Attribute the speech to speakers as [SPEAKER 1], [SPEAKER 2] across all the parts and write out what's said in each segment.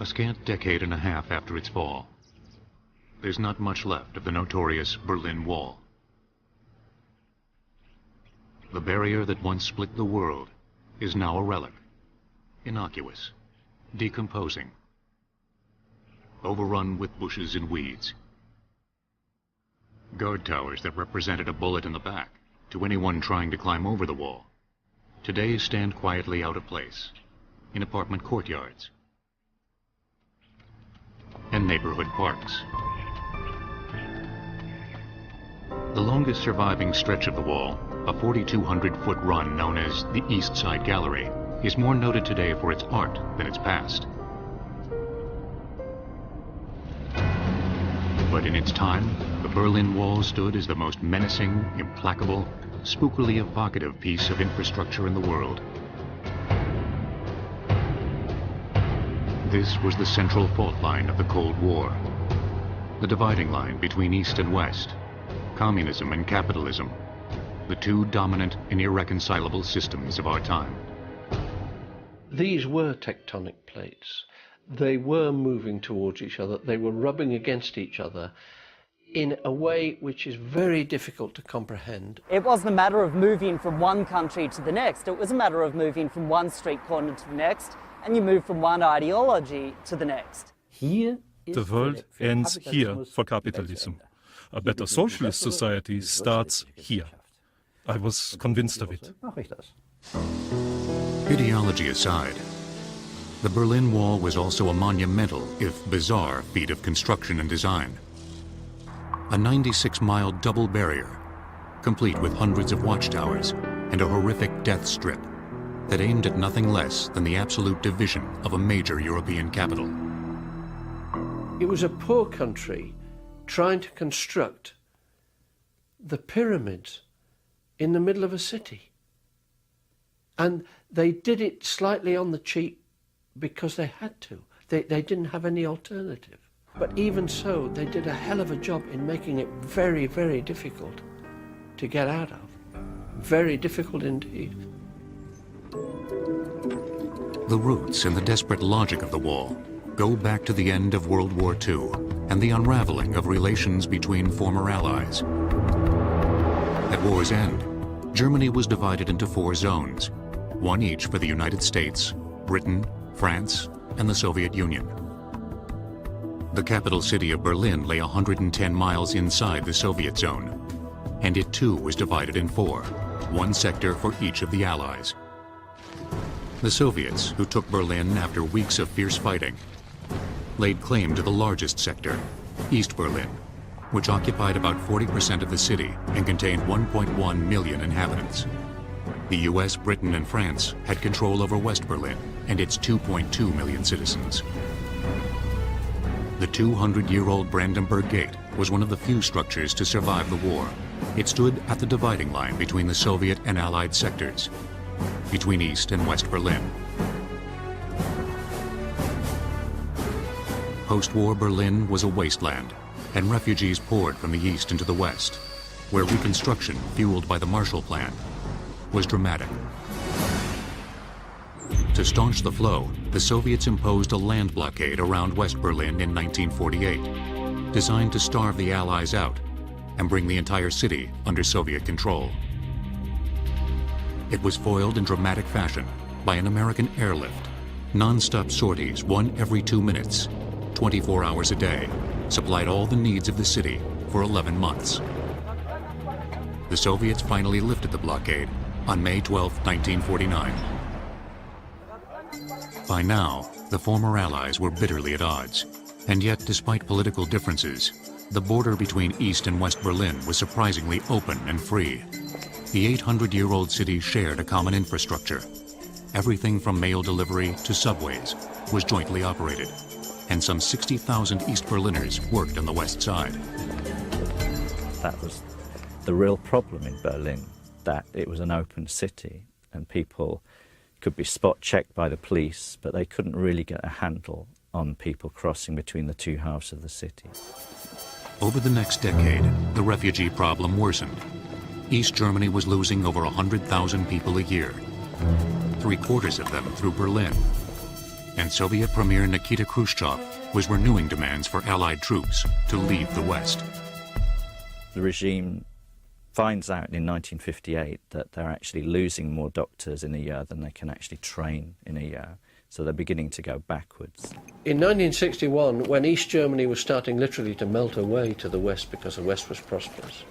[SPEAKER 1] scant decade and a half after its fall, there's not much left of the notorious Berlin Wall. The barrier that once split the world is now a relic, innocuous, decomposing, overrun with bushes and weeds. Guard towers that represented a bullet in the back to anyone trying to climb over the wall today stand quietly out of place in apartment courtyards and neighborhood parks. The longest surviving stretch of the wall, a 4,200-foot run known as the East Side Gallery, is more noted today for its art than its past. But in its time, the Berlin Wall stood as the most menacing, implacable, spookily evocative piece of infrastructure in the world. This was the central fault line of the Cold War, the dividing line between East and West, communism and capitalism, the two dominant and irreconcilable systems of our time.
[SPEAKER 2] These were tectonic plates. They were moving towards each other. They were rubbing against each other in a way which is very difficult to comprehend.
[SPEAKER 3] It wasn't a matter of moving from one country to the next. It was a matter of moving from one street corner to the next, and you move from one ideology to the next.
[SPEAKER 4] The world ends here for capitalism. A better socialist society starts here. I was convinced of it.
[SPEAKER 1] Ideology aside, the Berlin Wall was also a monumental, if bizarre, feat of construction and design. A 96-mile double barrier, complete with hundreds of watchtowers and a horrific death strip that aimed at nothing less than the absolute division of a major European capital.
[SPEAKER 2] It was a poor country trying to construct the pyramids in the middle of a city. And they did it slightly on the cheap because they had to. They didn't have any alternative. But even so, they did a hell of a job in making it very, very difficult to get out of. Very difficult indeed.
[SPEAKER 1] The roots and the desperate logic of the wall go back to the end of World War II and the unraveling of relations between former allies. At war's end, Germany was divided into 4 zones, one each for the United States, Britain, France, and the Soviet Union. The capital city of Berlin lay 110 miles inside the Soviet zone, and it too was divided in 4, one sector for each of the Allies. The Soviets, who took Berlin after weeks of fierce fighting, laid claim to the largest sector, East Berlin, which occupied about 40% of the city and contained 1.1 million inhabitants. The US, Britain, and France had control over West Berlin and its 2.2 million citizens. The 200-year-old Brandenburg Gate was one of the few structures to survive the war. It stood at the dividing line between the Soviet and Allied sectors, between East and West Berlin. Post-war Berlin was a wasteland, and refugees poured from the east into the west, where reconstruction, fueled by the Marshall Plan, was dramatic. To staunch the flow, the Soviets imposed a land blockade around West Berlin in 1948, designed to starve the Allies out and bring the entire city under Soviet control. It was foiled in dramatic fashion by an American airlift. Non-stop sorties, one every 2 minutes, 24 hours a day, supplied all the needs of the city for 11 months. The Soviets finally lifted the blockade on May 12, 1949. By now, the former Allies were bitterly at odds, and yet, despite political differences, the border between East and West Berlin was surprisingly open and free. The 800-year-old city shared a common infrastructure. Everything from mail delivery to subways was jointly operated, and some 60,000 East Berliners worked on the west side.
[SPEAKER 5] That was the real problem in Berlin, that it was an open city and people could be spot checked by the police, but they couldn't really get a handle on people crossing between the two halves of the city.
[SPEAKER 1] Over the next decade, the refugee problem worsened. East Germany was losing over 100,000 people a year, 3/4 of them through Berlin. and Soviet Premier Nikita Khrushchev was renewing demands for Allied troops to leave the West.
[SPEAKER 5] The regime finds out in 1958 that they're actually losing more doctors in a year than they can actually train in a year. So they're beginning to go backwards.
[SPEAKER 2] In 1961, when East Germany was starting literally to melt away to the West because the West was prosperous,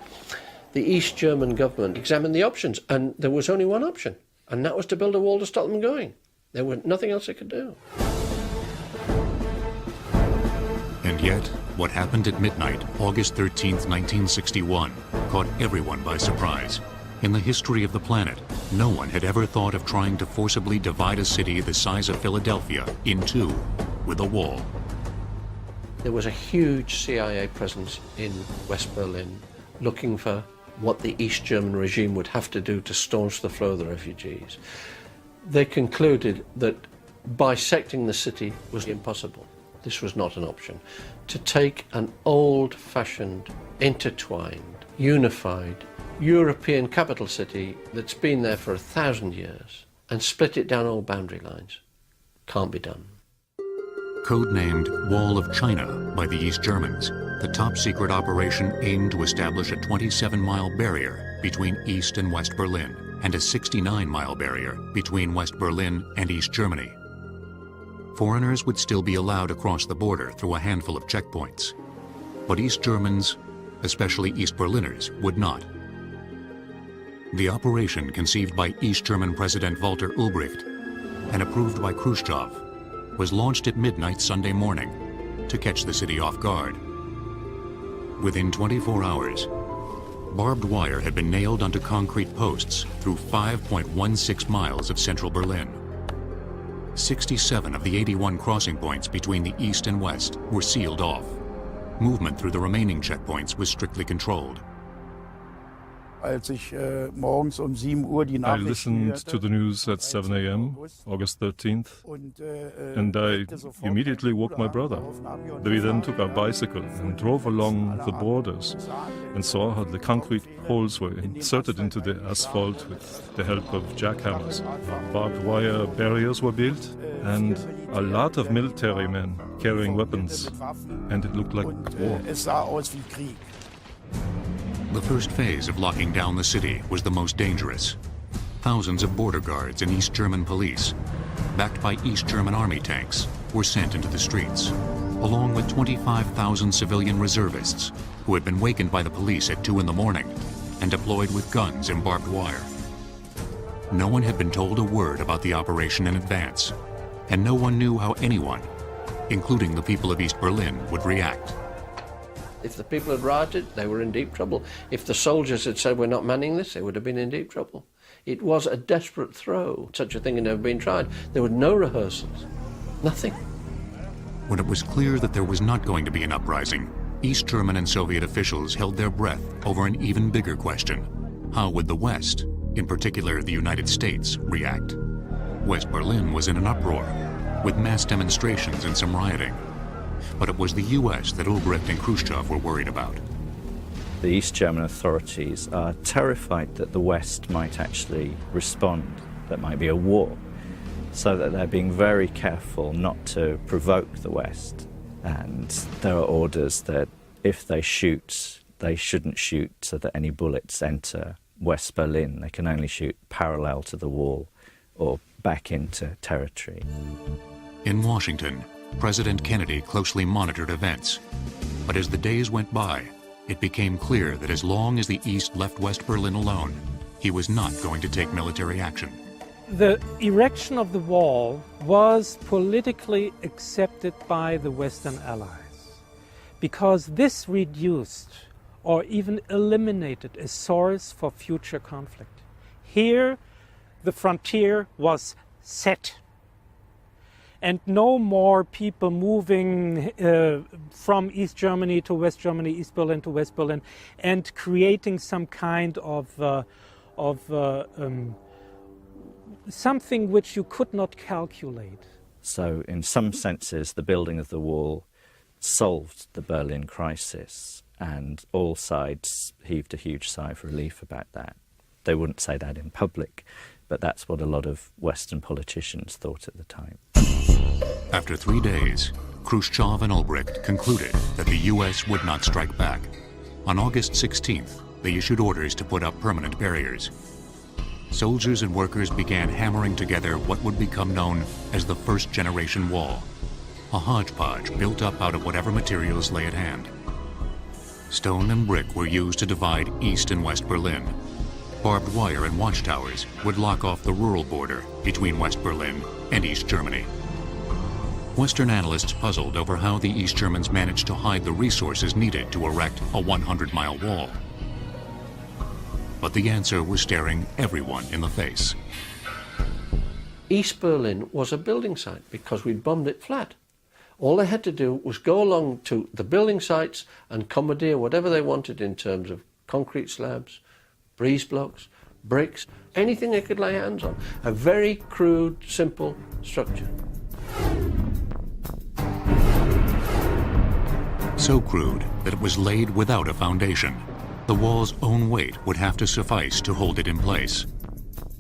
[SPEAKER 2] the East German government examined the options, and there was only one option, and that was to build a wall to stop them going. There was nothing else they could do.
[SPEAKER 1] And yet, what happened at midnight, August 13th, 1961, caught everyone by surprise. In the history of the planet, no one had ever thought of trying to forcibly divide a city the size of Philadelphia in two with a wall.
[SPEAKER 2] There was a huge CIA presence in West Berlin looking for what the East German regime would have to do to staunch the flow of the refugees. They concluded that bisecting the city was impossible. This was not an option. To take an old-fashioned, intertwined, unified European capital city that's been there for 1,000 years and split it down all boundary lines can't be done.
[SPEAKER 1] Codenamed Wall of China by the East Germans, the top-secret operation aimed to establish a 27-mile barrier between East and West Berlin and a 69-mile barrier between West Berlin and East Germany. Foreigners would still be allowed across the border through a handful of checkpoints, but East Germans, especially East Berliners, would not. The operation, conceived by East German President Walter Ulbricht and approved by Khrushchev, was launched at midnight Sunday morning to catch the city off guard. Within 24 hours, barbed wire had been nailed onto concrete posts through 5.16 miles of central Berlin. 67 of the 81 crossing points between the East and West were sealed off. Movement through the remaining checkpoints was strictly controlled.
[SPEAKER 4] I listened to the news at 7 a.m., August 13th, and I immediately woke my brother. We then took our bicycle and drove along the borders and saw how the concrete holes were inserted into the asphalt with the help of jackhammers. Barbed wire barriers were built, and a lot of military men carrying weapons, and it looked like war.
[SPEAKER 1] The first phase of locking down the city was the most dangerous. Thousands of border guards and East German police, backed by East German army tanks, were sent into the streets, along with 25,000 civilian reservists who had been wakened by the police at 2 in the morning and deployed with guns and barbed wire. No one had been told a word about the operation in advance, and no one knew how anyone, including the people of East Berlin, would react.
[SPEAKER 2] If the people had rioted, they were in deep trouble. If the soldiers had said, we're not manning this, they would have been in deep trouble. It was a desperate throw. Such a thing had never been tried. There were no rehearsals, nothing.
[SPEAKER 1] When it was clear that there was not going to be an uprising, East German and Soviet officials held their breath over an even bigger question. How would the West, in particular the United States, react? West Berlin was in an uproar, with mass demonstrations and some rioting. But it was the U.S. that Ulbricht and Khrushchev were worried about.
[SPEAKER 5] The East German authorities are terrified that the West might actually respond, that might be a war, so that they're being very careful not to provoke the West. And there are orders that if they shoot, they shouldn't shoot so that any bullets enter West Berlin. They can only shoot parallel to the wall or back into territory.
[SPEAKER 1] In Washington, President Kennedy closely monitored events. But as the days went by, it became clear that as long as the East left West Berlin alone, he was not going to take military action.
[SPEAKER 6] The erection of the wall was politically accepted by the Western Allies because this reduced or even eliminated a source for future conflict. Here, the frontier was set. And no more people moving from East Germany to West Germany, East Berlin to West Berlin, and creating some kind of something which you could not calculate.
[SPEAKER 5] So in some senses, the building of the wall solved the Berlin crisis, and all sides heaved a huge sigh of relief about that. They wouldn't say that in public, but that's what a lot of Western politicians thought at the time.
[SPEAKER 1] After 3 days, Khrushchev and Ulbricht concluded that the U.S. would not strike back. On August 16th, they issued orders to put up permanent barriers. Soldiers and workers began hammering together what would become known as the First Generation Wall, a hodgepodge built up out of whatever materials lay at hand. Stone and brick were used to divide East and West Berlin. Barbed wire and watchtowers would lock off the rural border between West Berlin and East Germany. Western analysts puzzled over how the East Germans managed to hide the resources needed to erect a 100-mile wall. But the answer was staring everyone in the face.
[SPEAKER 2] East Berlin was a building site because we'd bombed it flat. All they had to do was go along to the building sites and commandeer whatever they wanted in terms of concrete slabs, breeze blocks, bricks, anything they could lay hands on. A very crude, simple structure.
[SPEAKER 1] So crude that it was laid without a foundation. The wall's own weight would have to suffice to hold it in place.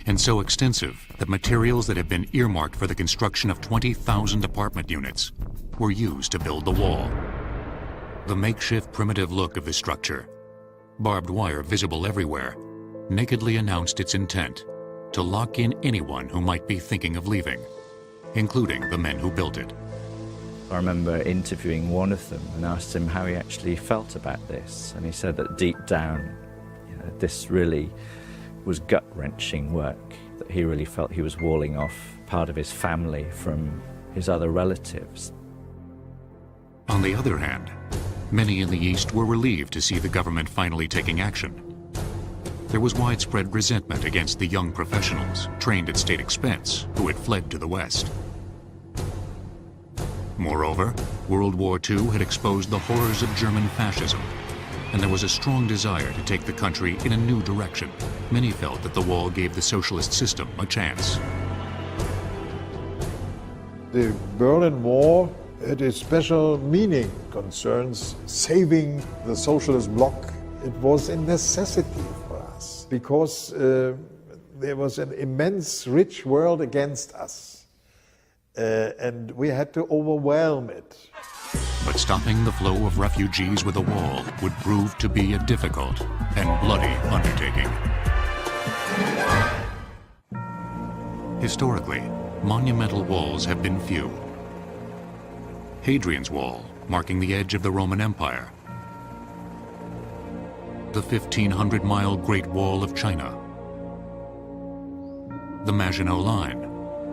[SPEAKER 1] And so extensive that materials that had been earmarked for the construction of 20,000 apartment units were used to build the wall. The makeshift primitive look of the structure, barbed wire visible everywhere, nakedly announced its intent to lock in anyone who might be thinking of leaving, including the men who built it.
[SPEAKER 5] I remember interviewing one of them and asked him how he actually felt about this, and he said that deep down, this really was gut-wrenching work, that he really felt he was walling off part of his family from his other relatives.
[SPEAKER 1] On the other hand, many in the East were relieved to see the government finally taking action. There was widespread resentment against the young professionals, trained at state expense, who had fled to the West. Moreover, World War II had exposed the horrors of German fascism, and there was a strong desire to take the country in a new direction. Many felt that the wall gave the socialist system a chance.
[SPEAKER 7] The Berlin Wall had a special meaning, concerns saving the socialist bloc. It was a necessity for us because there was an immense rich world against us. And we had to overwhelm it.
[SPEAKER 1] But stopping the flow of refugees with a wall would prove to be a difficult and bloody undertaking. Historically, monumental walls have been few. Hadrian's Wall, marking the edge of the Roman Empire. The 1,500-mile Great Wall of China. The Maginot Line,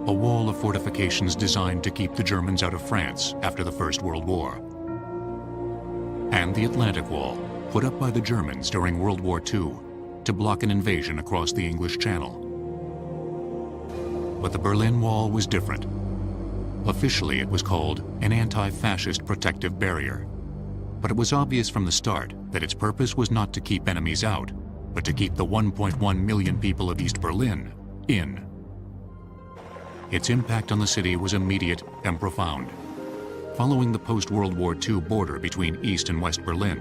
[SPEAKER 1] a wall of fortifications designed to keep the Germans out of France after the First World War. And the Atlantic Wall, put up by the Germans during World War II to block an invasion across the English Channel. But the Berlin Wall was different. Officially, it was called an anti-fascist protective barrier. But it was obvious from the start that its purpose was not to keep enemies out, but to keep the 1.1 million people of East Berlin in. Its impact on the city was immediate and profound. Following the post-World War II border between East and West Berlin,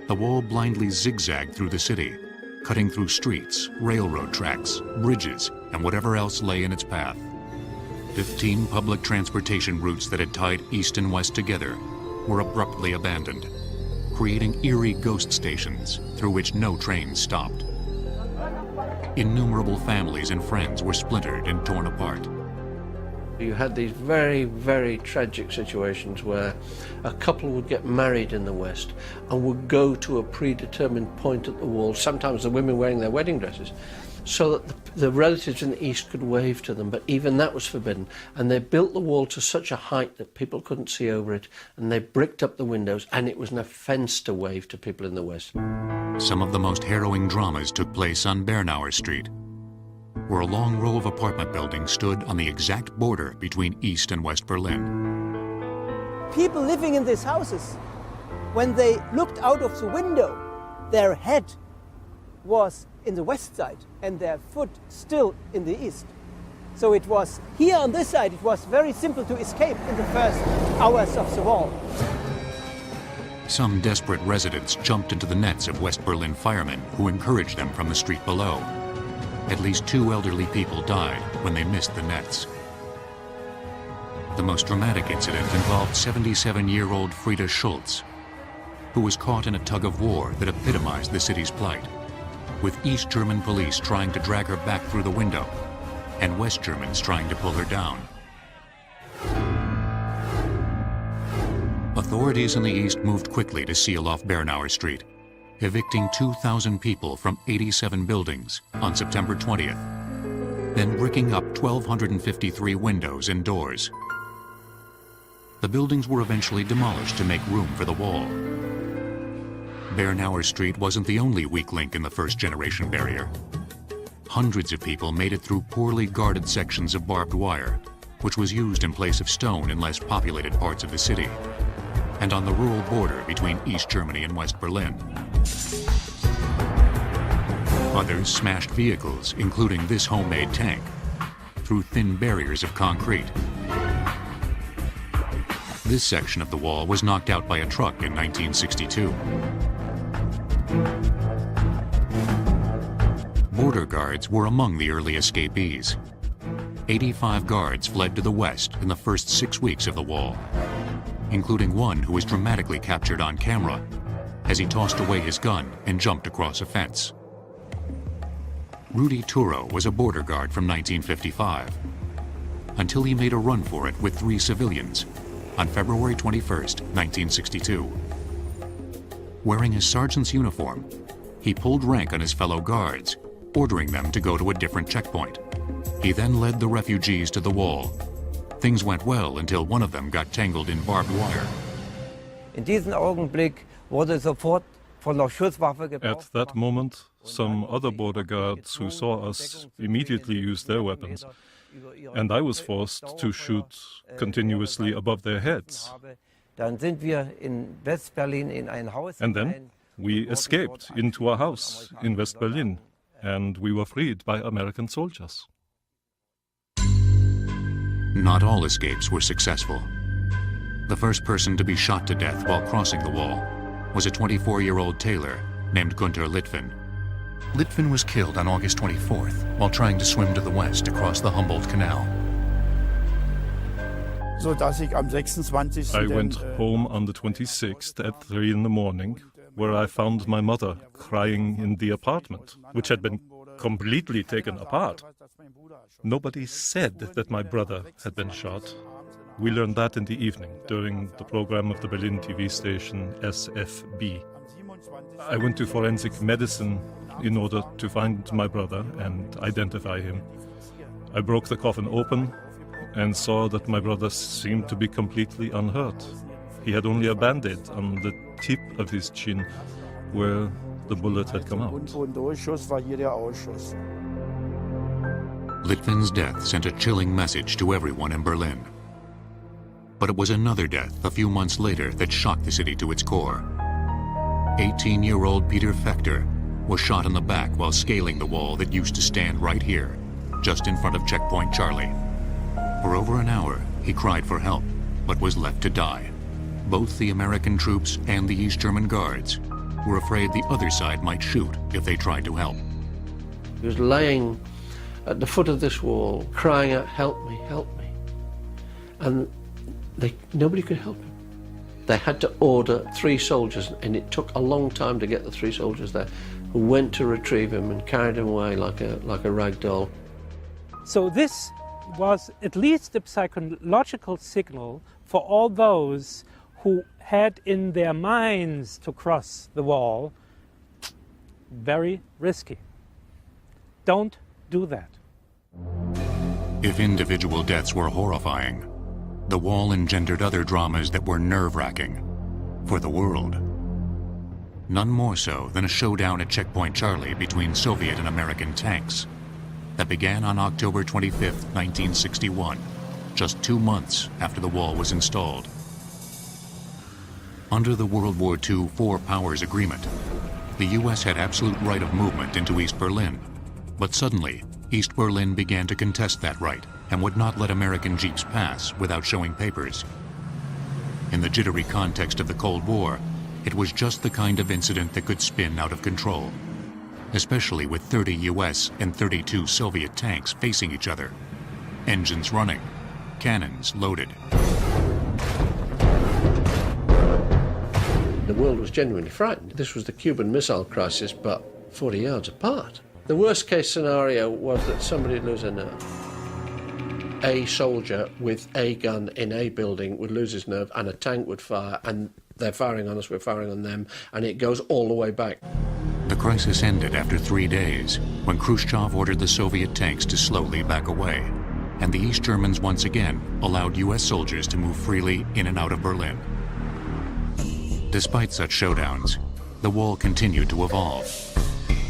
[SPEAKER 1] the wall blindly zigzagged through the city, cutting through streets, railroad tracks, bridges, and whatever else lay in its path. 15 public transportation routes that had tied East and West together were abruptly abandoned, creating eerie ghost stations through which no trains stopped. Innumerable families and friends were splintered and torn apart.
[SPEAKER 2] You had these very, very tragic situations where a couple would get married in the West and would go to a predetermined point at the wall, sometimes the women wearing their wedding dresses, so that the relatives in the East could wave to them, but even that was forbidden. And they built the wall to such a height that people couldn't see over it, and they bricked up the windows, and it was an offence to wave to people in the West.
[SPEAKER 1] Some of the most harrowing dramas took place on Bernauer Street, where a long row of apartment buildings stood on the exact border between East and West Berlin.
[SPEAKER 8] People living in these houses, when they looked out of the window, their head was in the west side and their foot still in the east. So it was here on this side, it was very simple to escape in the first hours of the wall.
[SPEAKER 1] Some desperate residents jumped into the nets of West Berlin firemen who encouraged them from the street below. At least 2 elderly people died when they missed the nets. The most dramatic incident involved 77-year-old Frieda Schultz, who was caught in a tug of war that epitomized the city's plight, with East German police trying to drag her back through the window and West Germans trying to pull her down. Authorities in the East moved quickly to seal off Bernauer Street, evicting 2,000 people from 87 buildings on September 20th, then bricking up 1,253 windows and doors. The buildings were eventually demolished to make room for the wall. Bernauer Street wasn't the only weak link in the first-generation barrier. Hundreds of people made it through poorly guarded sections of barbed wire, which was used in place of stone in less populated parts of the city, and on the rural border between East Germany and West Berlin. Others smashed vehicles, including this homemade tank, through thin barriers of concrete. This section of the wall was knocked out by a truck in 1962. Border guards were among the early escapees. 85 guards fled to the west in the first 6 weeks of the wall, including one who was dramatically captured on camera as he tossed away his gun and jumped across a fence. Rudi Turo was a border guard from 1955, until he made a run for it with 3 civilians on February 21st, 1962. Wearing his sergeant's uniform, he pulled rank on his fellow guards, ordering them to go to a different checkpoint. He then led the refugees to the wall. Things went well until one of them got tangled in barbed wire.
[SPEAKER 9] In diesem Augenblick wurde sofort von der Schusswaffe gebraucht.
[SPEAKER 4] At that moment, some other border guards who saw us immediately used their weapons, and I was forced to shoot continuously above their heads.
[SPEAKER 9] Dann sind wir in West-Berlin in ein Haus.
[SPEAKER 4] And then we escaped into a house in West Berlin, and we were freed by American soldiers.
[SPEAKER 1] Not all escapes were successful. The first person to be shot to death while crossing the wall was a 24-year-old tailor named Gunther Litvin. Litvin was killed on August 24th while trying to swim to the west across the Humboldt Canal.
[SPEAKER 4] I went home on the 26th at 3 in the morning, where I found my mother crying in the apartment, which had been completely taken apart. Nobody said that my brother had been shot. We learned that in the evening, during the program of the Berlin TV station SFB. I went to forensic medicine in order to find my brother and identify him. I broke the coffin open and saw that my brother seemed to be completely unhurt. He had only a band-aid on the tip of his chin where the bullet had come out.
[SPEAKER 1] Litvin's death sent a chilling message to everyone in Berlin. But it was another death a few months later that shocked the city to its core. 18-year-old Peter Fechter was shot in the back while scaling the wall that used to stand right here, just in front of Checkpoint Charlie. For over an hour, he cried for help, but was left to die. Both the American troops and the East German guards were afraid the other side might shoot if they tried to help.
[SPEAKER 2] He was laying at the foot of this wall, crying out, "Help me, help me." And nobody could help him. They had to order 3 soldiers, and it took a long time to get the 3 soldiers there, who went to retrieve him and carried him away like a rag doll.
[SPEAKER 6] So this was at least a psychological signal for all those who had in their minds to cross the wall. Very risky. Don't do that.
[SPEAKER 1] If individual deaths were horrifying, the wall engendered other dramas that were nerve-wracking for the world. None more so than a showdown at Checkpoint Charlie between Soviet and American tanks that began on October 25th, 1961, just 2 months after the wall was installed. Under the World War II Four Powers Agreement, the U.S. had absolute right of movement into East Berlin, but suddenly, East Berlin began to contest that right and would not let American jeeps pass without showing papers. In the jittery context of the Cold War, it was just the kind of incident that could spin out of control, especially with 30 US and 32 Soviet tanks facing each other, engines running, cannons loaded.
[SPEAKER 2] The world was genuinely frightened. This was the Cuban Missile Crisis, but 40 yards apart. The worst case scenario was that somebody would lose a nerve. A soldier with a gun in a building would lose his nerve and a tank would fire, and they're firing on us, we're firing on them, and it goes all the way back.
[SPEAKER 1] The crisis ended after 3 days when Khrushchev ordered the Soviet tanks to slowly back away, and the East Germans once again allowed US soldiers to move freely in and out of Berlin. Despite such showdowns, the wall continued to evolve.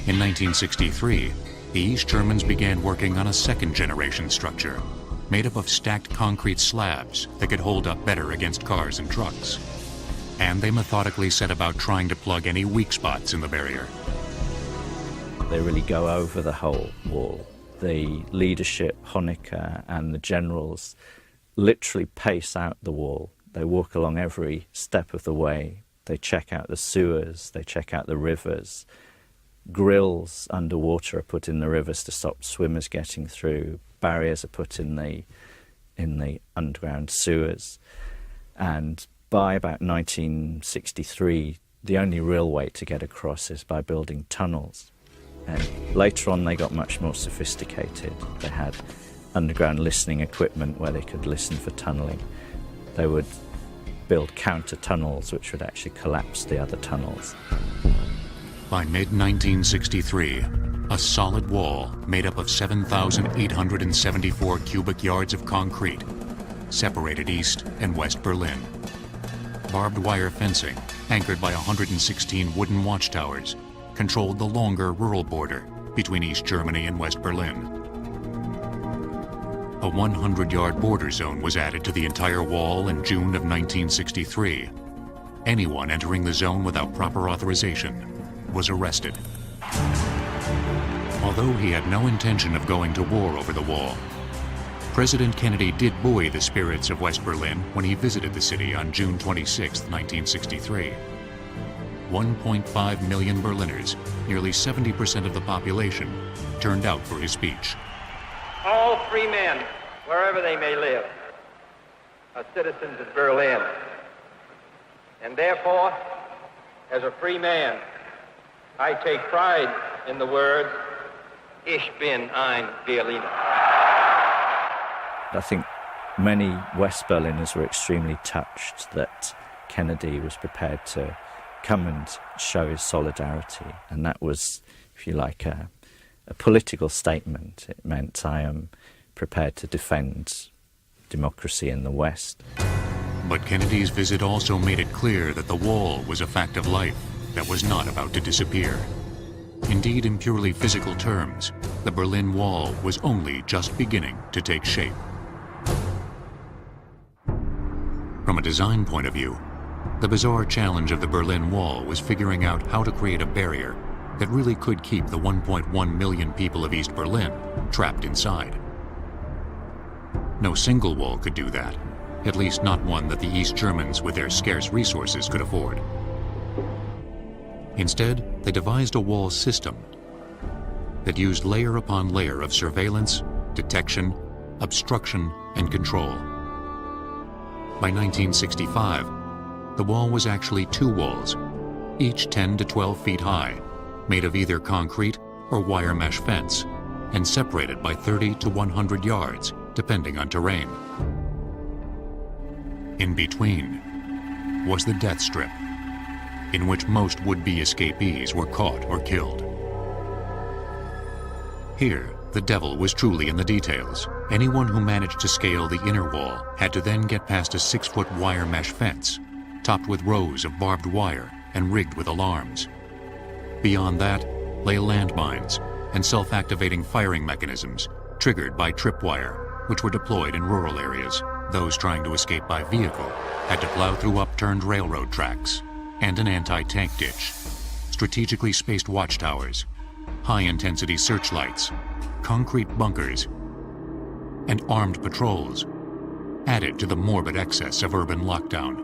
[SPEAKER 1] In 1963, the East Germans began working on a second-generation structure made up of stacked concrete slabs that could hold up better against cars and trucks. And they methodically set about trying to plug any weak spots in the barrier.
[SPEAKER 5] They really go over the whole wall. The leadership, Honecker and the generals, literally pace out the wall. They walk along every step of the way. They check out the sewers, they check out the rivers. Grills underwater are put in the rivers to stop swimmers getting through. Barriers are put in the underground sewers. And by about 1963, the only real way to get across is by building tunnels. And later on, they got much more sophisticated. They had underground listening equipment where they could listen for tunneling. They would build counter tunnels which would actually collapse the other tunnels.
[SPEAKER 1] By mid-1963, a solid wall made up of 7,874 cubic yards of concrete separated East and West Berlin. Barbed wire fencing, anchored by 116 wooden watchtowers, controlled the longer rural border between East Germany and West Berlin. A 100-yard border zone was added to the entire wall in June of 1963. Anyone entering the zone without proper authorization was arrested. Although he had no intention of going to war over the wall, President Kennedy did buoy the spirits of West Berlin when he visited the city on June 26, 1963. 1.5 million Berliners, nearly 70% of the population, turned out for his speech.
[SPEAKER 10] All free men, wherever they may live, are citizens of Berlin. And therefore, as a free man, I take pride in the words, Ich bin ein Berliner.
[SPEAKER 5] I think many West Berliners were extremely touched that Kennedy was prepared to come and show his solidarity. And that was, if you like, a political statement. It meant I am prepared to defend democracy in the West.
[SPEAKER 1] But Kennedy's visit also made it clear that the wall was a fact of life that was not about to disappear. Indeed, in purely physical terms, the Berlin Wall was only just beginning to take shape. From a design point of view, the bizarre challenge of the Berlin Wall was figuring out how to create a barrier that really could keep the 1.1 million people of East Berlin trapped inside. No single wall could do that, at least not one that the East Germans with their scarce resources could afford. Instead, they devised a wall system that used layer upon layer of surveillance, detection, obstruction, and control. By 1965, the wall was actually 2 walls, each 10 to 12 feet high, made of either concrete or wire mesh fence, and separated by 30 to 100 yards, depending on terrain. In between was the death strip, in which most would-be escapees were caught or killed. Here, the devil was truly in the details. Anyone who managed to scale the inner wall had to then get past a 6-foot wire mesh fence, topped with rows of barbed wire and rigged with alarms. Beyond that lay landmines and self-activating firing mechanisms triggered by tripwire, which were deployed in rural areas. Those trying to escape by vehicle had to plow through upturned railroad tracks and an anti-tank ditch, strategically spaced watchtowers, high-intensity searchlights, concrete bunkers, and armed patrols added to the morbid excess of urban lockdown.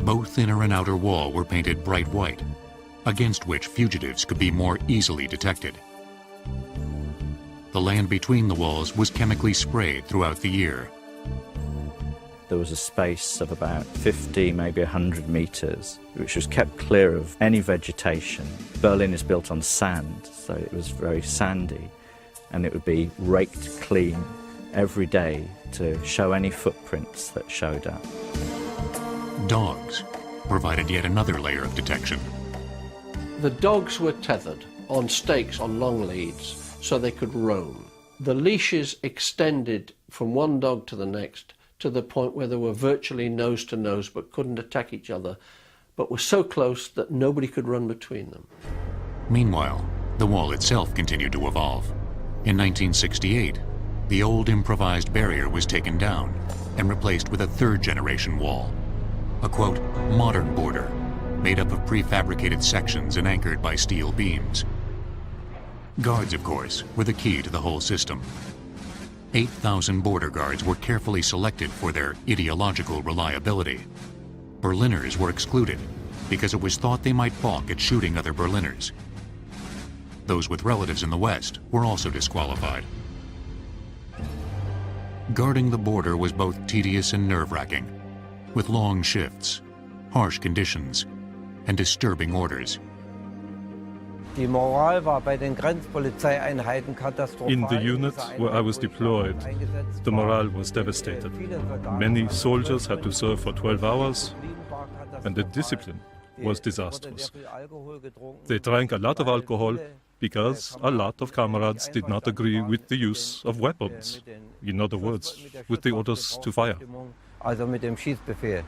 [SPEAKER 1] Both inner and outer wall were painted bright white, against which fugitives could be more easily detected. The land between the walls was chemically sprayed throughout the year.
[SPEAKER 5] There was a space of about 50, maybe 100 meters, which was kept clear of any vegetation. Berlin is built on sand, so it was very sandy, and it would be raked clean every day to show any footprints that showed up.
[SPEAKER 1] Dogs provided yet another layer of detection.
[SPEAKER 2] The dogs were tethered on stakes on long leads so they could roam. The leashes extended from one dog to the next to the point where they were virtually nose to nose but couldn't attack each other, but were so close that nobody could run between them.
[SPEAKER 1] Meanwhile, the wall itself continued to evolve. In 1968, the old improvised barrier was taken down and replaced with a third-generation wall, a, quote, modern border, made up of prefabricated sections and anchored by steel beams. Guards, of course, were the key to the whole system. 8,000 border guards were carefully selected for their ideological reliability. Berliners were excluded because it was thought they might balk at shooting other Berliners. Those with relatives in the West were also disqualified. Guarding the border was both tedious and nerve-wracking, with long shifts, harsh conditions, and disturbing orders.
[SPEAKER 9] Die Moral war bei den Grenzpolizeieinheiten katastrophal.
[SPEAKER 4] In the unit where I was deployed, the morale was devastated. Many soldiers had to serve for 12 hours, and the discipline was disastrous. They drank a lot of alcohol because a lot of comrades did not agree with the use of weapons. In other words, with the orders to fire.
[SPEAKER 9] Also mit dem Schießbefehl.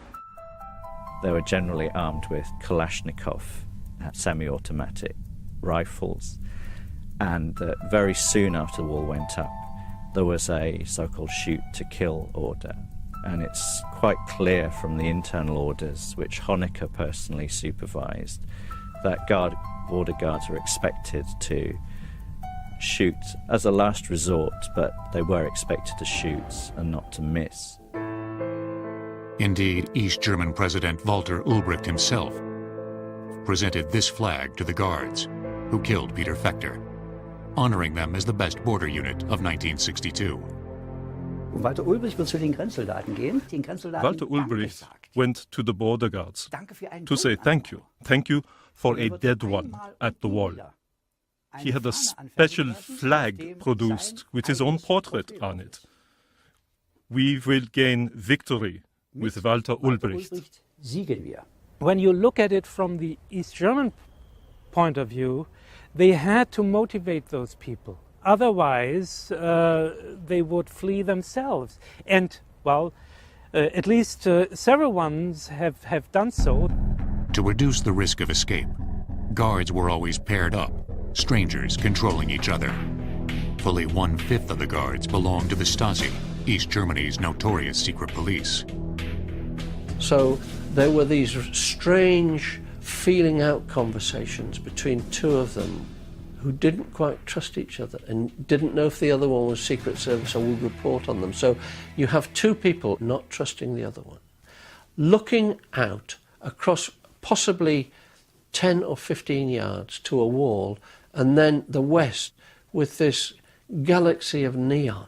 [SPEAKER 5] They were generally armed with Kalashnikov, semi-automatic rifles, and very soon after the wall went up, there was a so-called shoot-to-kill order. And it's quite clear from the internal orders, which Honecker personally supervised, that border guards were expected to shoot as a last resort, but they were expected to shoot and not to miss.
[SPEAKER 1] Indeed, East German President Walter Ulbricht himself presented this flag to the guards, who killed Peter Fechter, honoring them as the best border unit of 1962.
[SPEAKER 11] Walter Ulbricht
[SPEAKER 4] went to the border guards to say thank you for a dead one at the wall. He had a special flag produced with his own portrait on it. We will gain victory with Walter Ulbricht.
[SPEAKER 6] When you look at it from the East German point of view, they had to motivate those people. Otherwise, they would flee themselves. And, well, at least several ones have done so.
[SPEAKER 1] To reduce the risk of escape, guards were always paired up, strangers controlling each other. Fully 1/5 of the guards belonged to the Stasi, East Germany's notorious secret police.
[SPEAKER 2] So there were these strange feeling out conversations between two of them who didn't quite trust each other and didn't know if the other one was Secret Service or would report on them. So you have two people not trusting the other one, looking out across possibly 10 or 15 yards to a wall, and then the West with this galaxy of neon.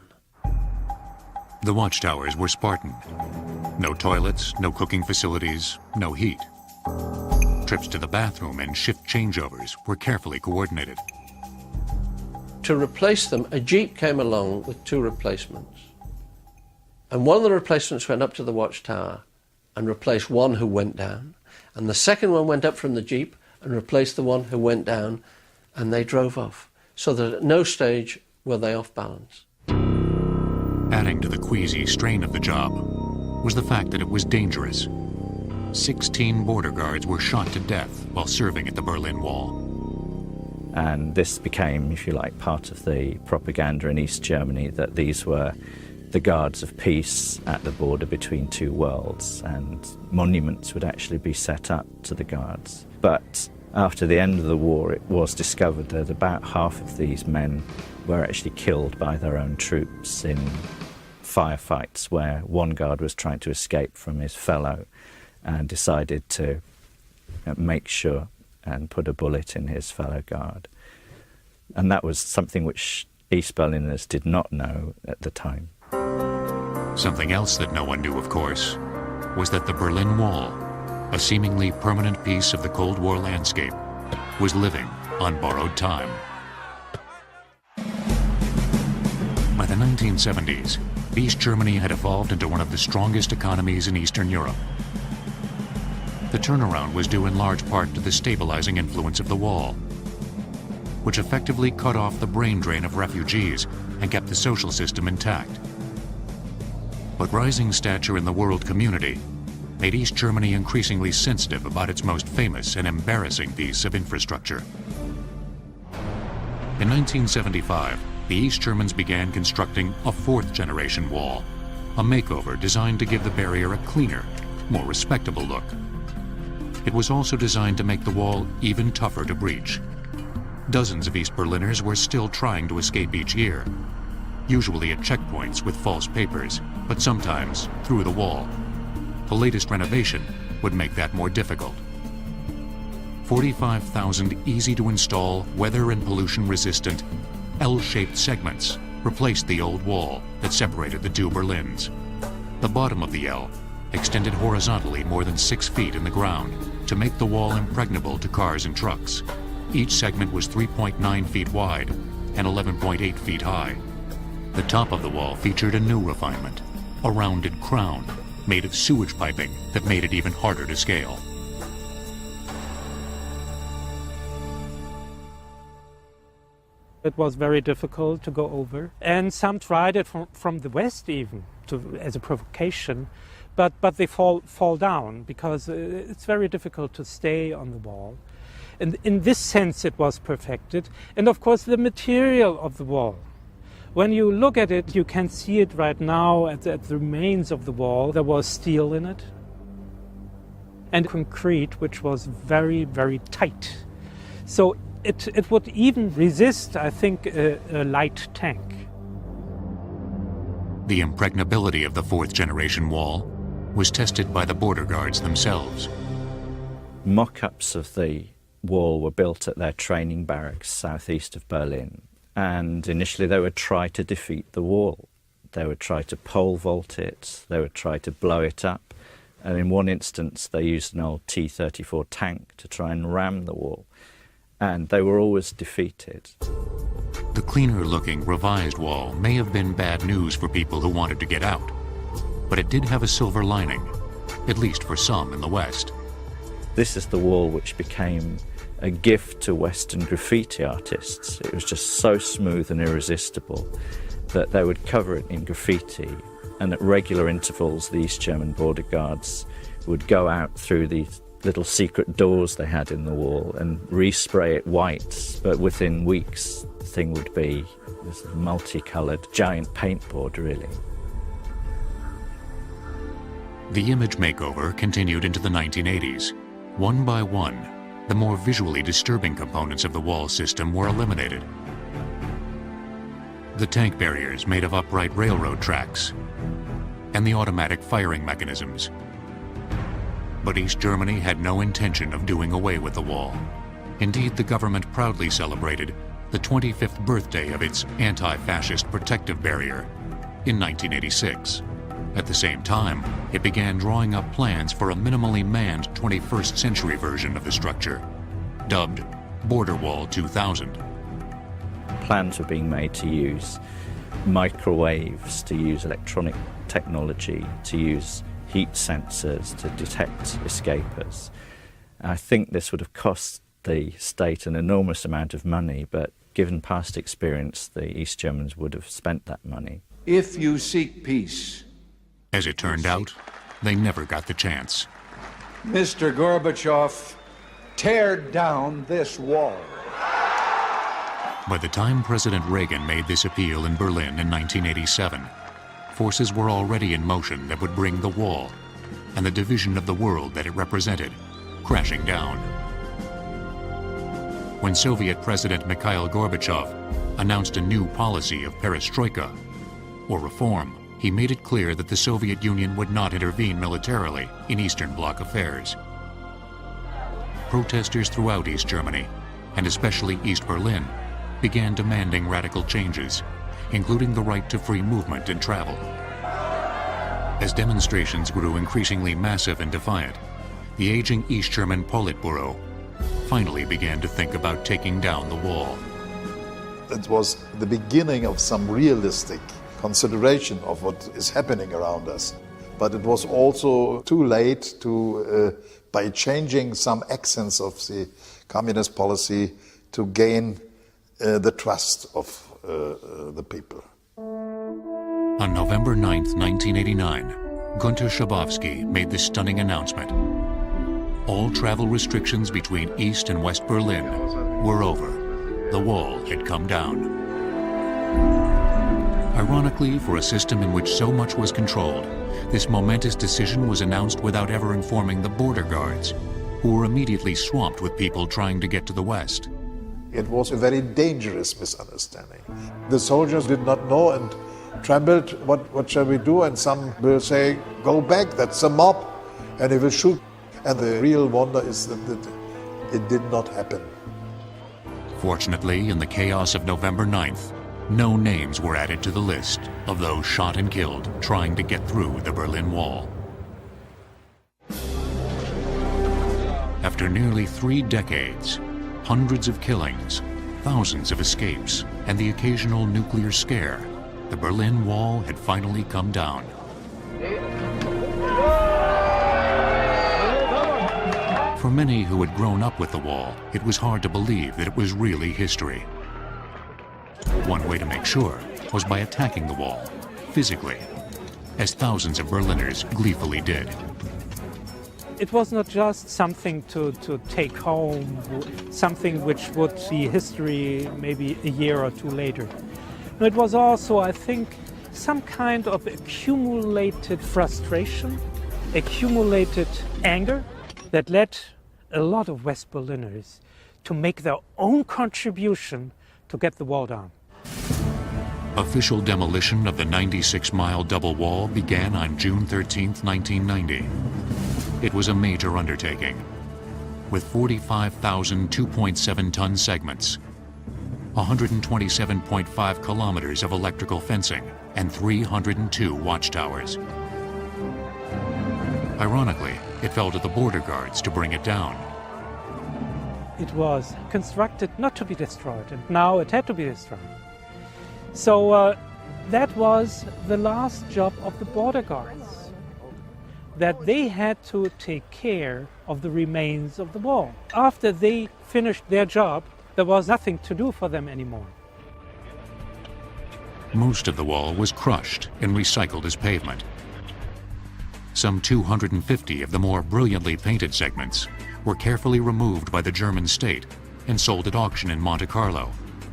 [SPEAKER 1] The watchtowers were Spartan. No toilets, no cooking facilities, no heat. Trips to the bathroom and shift changeovers were carefully coordinated.
[SPEAKER 2] To replace them, a jeep came along with two replacements. And one of the replacements went up to the watchtower and replaced one who went down. And the second one went up from the jeep and replaced the one who went down, and they drove off, so that at no stage were they off balance.
[SPEAKER 1] Adding to the queasy strain of the job was the fact that it was dangerous. 16 border guards were shot to death while serving at the Berlin Wall.
[SPEAKER 5] And this became, if you like, part of the propaganda in East Germany, that these were the guards of peace at the border between two worlds, and monuments would actually be set up to the guards. But after the end of the war, it was discovered that about half of these men were actually killed by their own troops in firefights where one guard was trying to escape from his fellow and decided to make sure and put a bullet in his fellow guard. And that was something which East Berliners did not know at the time.
[SPEAKER 1] Something else that no one knew, of course, was that the Berlin Wall, a seemingly permanent piece of the Cold War landscape, was living on borrowed time. By the 1970s, East Germany had evolved into one of the strongest economies in Eastern Europe. The turnaround was due in large part to the stabilizing influence of the wall, which effectively cut off the brain drain of refugees and kept the social system intact. But rising stature in the world community made East Germany increasingly sensitive about its most famous and embarrassing piece of infrastructure. In 1975, the East Germans began constructing a fourth-generation wall, a makeover designed to give the barrier a cleaner, more respectable look. It was also designed to make the wall even tougher to breach. Dozens of East Berliners were still trying to escape each year, usually at checkpoints with false papers, but sometimes through the wall. The latest renovation would make that more difficult. 45,000 easy-to-install, weather and pollution-resistant, L-shaped segments replaced the old wall that separated the two Berlins. The bottom of the L extended horizontally more than 6 feet in the ground to make the wall impregnable to cars and trucks. Each segment was 3.9 feet wide and 11.8 feet high. The top of the wall featured a new refinement, a rounded crown made of sewage piping that made it even harder to scale.
[SPEAKER 6] It was very difficult to go over, and some tried it from the west even as a provocation, but they fall down because it's very difficult to stay on the wall. And in this sense it was perfected. And of course the material of the wall. When you look at it, you can see it right now at the remains of the wall. There was steel in it and concrete, which was very, very tight. So it would even resist, I think, a light tank.
[SPEAKER 1] The impregnability of the fourth-generation wall was tested by the border guards themselves.
[SPEAKER 5] Mock-ups of the wall were built at their training barracks southeast of Berlin, and initially they would try to defeat the wall. They would try to pole vault it, they would try to blow it up, and in one instance they used an old T-34 tank to try and ram the wall, and they were always defeated.
[SPEAKER 1] The cleaner-looking revised wall may have been bad news for people who wanted to get out, but it did have a silver lining, at least for some in the West.
[SPEAKER 5] This is the wall which became a gift to Western graffiti artists. It was just so smooth and irresistible that they would cover it in graffiti, and at regular intervals the East German border guards would go out through these little secret doors they had in the wall and respray it white, but within weeks the thing would be this multicoloured giant paintboard, really.
[SPEAKER 1] The image makeover continued into the 1980s. One by one, the more visually disturbing components of the wall system were eliminated. The tank barriers made of upright railroad tracks and the automatic firing mechanisms. But East Germany had no intention of doing away with the wall. Indeed, the government proudly celebrated the 25th birthday of its anti-fascist protective barrier in 1986. At the same time, it began drawing up plans for a minimally manned 21st century version of the structure, dubbed Border Wall 2000.
[SPEAKER 5] Plans were being made to use microwaves, to use electronic technology, to use heat sensors to detect escapers. I think this would have cost the state an enormous amount of money, but given past experience, the East Germans would have spent that money.
[SPEAKER 12] If you seek peace.
[SPEAKER 1] As it turned out, they never got the chance.
[SPEAKER 12] Mr. Gorbachev, tear down this wall.
[SPEAKER 1] By the time President Reagan made this appeal in Berlin in 1987, forces were already in motion that would bring the wall and the division of the world that it represented crashing down. When Soviet President Mikhail Gorbachev announced a new policy of perestroika, or reform, he made it clear that the Soviet Union would not intervene militarily in Eastern Bloc affairs. Protesters throughout East Germany, and especially East Berlin, began demanding radical changes, including the right to free movement and travel. As demonstrations grew increasingly massive and defiant, the aging East German Politburo finally began to think about taking down the wall.
[SPEAKER 7] It was the beginning of some realistic consideration of what is happening around us. But it was also too late to, by changing some accents of the communist policy, to gain the trust of the people.
[SPEAKER 1] On November 9th, 1989, Günter Schabowski made this stunning announcement. All travel restrictions between East and West Berlin were over. The wall had come down. Ironically, for a system in which so much was controlled, this momentous decision was announced without ever informing the border guards, who were immediately swamped with people trying to get to the West.
[SPEAKER 7] It was a very dangerous misunderstanding. The soldiers did not know and trembled, what shall we do? And some will say, go back, that's a mob, and they will shoot. And the real wonder is that it did not happen.
[SPEAKER 1] Fortunately, in the chaos of November 9th, no names were added to the list of those shot and killed trying to get through the Berlin Wall. After nearly 3 decades, hundreds of killings, thousands of escapes, and the occasional nuclear scare, the Berlin Wall had finally come down. For many who had grown up with the wall, it was hard to believe that it was really history. One way to make sure was by attacking the wall, physically, as thousands of Berliners gleefully did.
[SPEAKER 6] It was not just something to take home, something which would see history maybe a year or two later. No, it was also, I think, some kind of accumulated frustration, accumulated anger that led a lot of West Berliners to make their own contribution to get the wall down.
[SPEAKER 1] Official demolition of the 96-mile double wall began on June 13, 1990. It was a major undertaking, with 45,000 2.7-ton segments, 127.5 kilometers of electrical fencing, and 302 watchtowers. Ironically, it fell to the border guards to bring it down.
[SPEAKER 6] It was constructed not to be destroyed, and now it had to be destroyed. So that was the last job of the border guards, that they had to take care of the remains of the wall. After they finished their job, there was nothing to do for them anymore.
[SPEAKER 1] Most of the wall was crushed and recycled as pavement. Some 250 of the more brilliantly painted segments were carefully removed by the German state and sold at auction in Monte Carlo,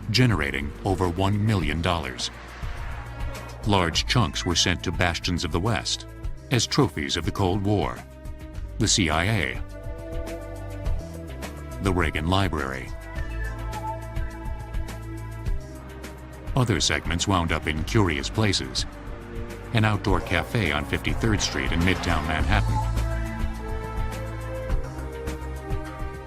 [SPEAKER 1] generating over $1 million. Large chunks were sent to bastions of the West as trophies of the Cold War, the CIA, the Reagan Library. Other segments wound up in curious places: an outdoor cafe on 53rd Street in Midtown Manhattan,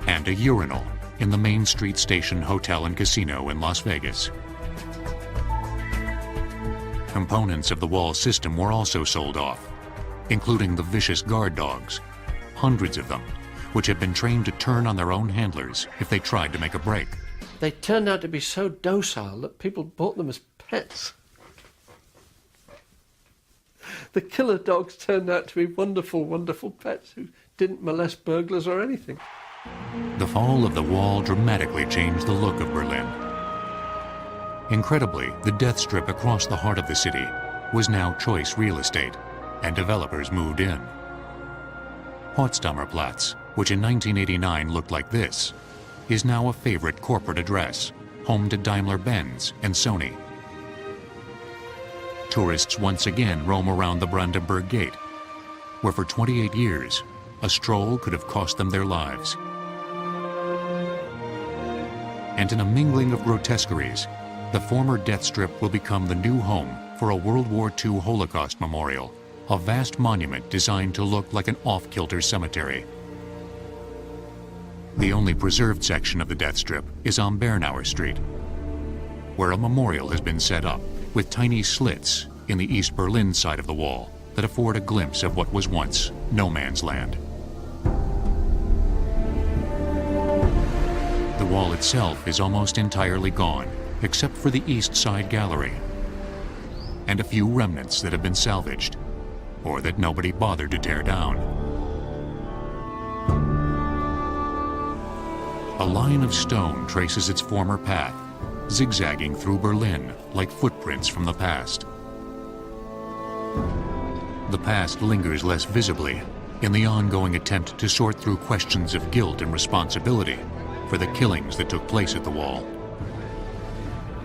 [SPEAKER 1] and a urinal in the Main Street Station Hotel and Casino in Las Vegas. Components of the wall system were also sold off, including the vicious guard dogs, hundreds of them, which had been trained to turn on their own handlers if they tried to make a break.
[SPEAKER 2] They turned out to be so docile that people bought them as pets. The killer dogs turned out to be wonderful, wonderful pets who didn't molest burglars or anything.
[SPEAKER 1] The fall of the wall dramatically changed the look of Berlin. Incredibly, the death strip across the heart of the city was now choice real estate, and developers moved in. Potsdamer Platz, which in 1989 looked like this, is now a favorite corporate address, home to Daimler-Benz and Sony. Tourists once again roam around the Brandenburg Gate, where for 28 years, a stroll could have cost them their lives. And in a mingling of grotesqueries, the former death strip will become the new home for a World War II Holocaust memorial, a vast monument designed to look like an off-kilter cemetery. The only preserved section of the death strip is on Bernauer Street. where a memorial has been set up with tiny slits in the East Berlin side of the wall that afford a glimpse of what was once no man's land. The wall itself is almost entirely gone, except for the east side gallery, and a few remnants that have been salvaged, or that nobody bothered to tear down. A line of stone traces its former path, zigzagging through Berlin like footprints from the past. The past lingers less visibly in the ongoing attempt to sort through questions of guilt and responsibility for the killings that took place at the wall.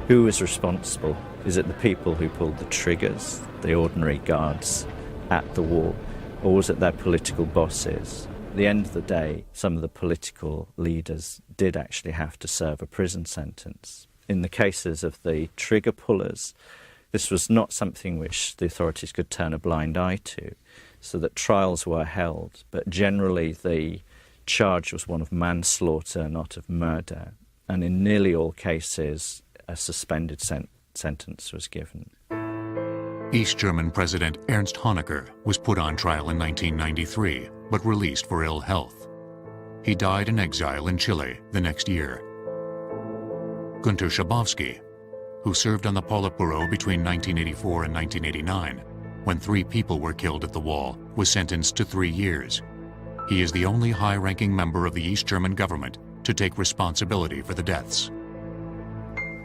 [SPEAKER 5] Who is responsible? Is it the people who pulled the triggers, the ordinary guards at the wall, or was it their political bosses? At the end of the day, some of the political leaders did actually have to serve a prison sentence. In the cases of the trigger pullers, this was not something which the authorities could turn a blind eye to, so that trials were held, but generally the charge was one of manslaughter, not of murder, and in nearly all cases a suspended sentence was given.
[SPEAKER 1] East German President Ernst Honecker was put on trial in 1993, but released for ill health. He died in exile in Chile the next year. Günter Schabowski, who served on the Politburo between 1984 and 1989, when 3 people were killed at the wall, was sentenced to 3 years. He is the only high-ranking member of the East German government to take responsibility for the deaths.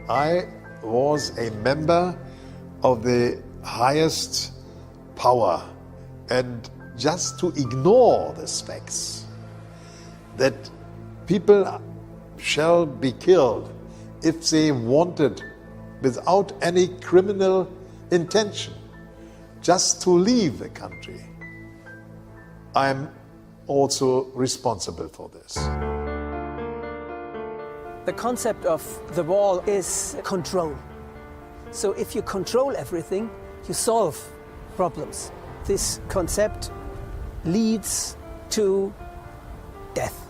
[SPEAKER 7] I was a member of the highest power, and just to ignore these facts, that people shall be killed if they wanted, without any criminal intention, just to leave the country, I'm also responsible for this.
[SPEAKER 8] The concept of the wall is control. So if you control everything, you solve problems. This concept leads to death.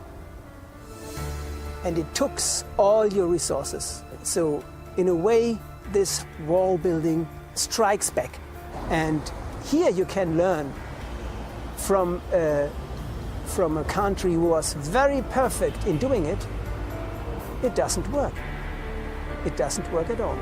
[SPEAKER 8] And it took all your resources. So in a way, this wall building strikes back. And here you can learn from a country who was very perfect in doing it. It doesn't work. It doesn't work at all.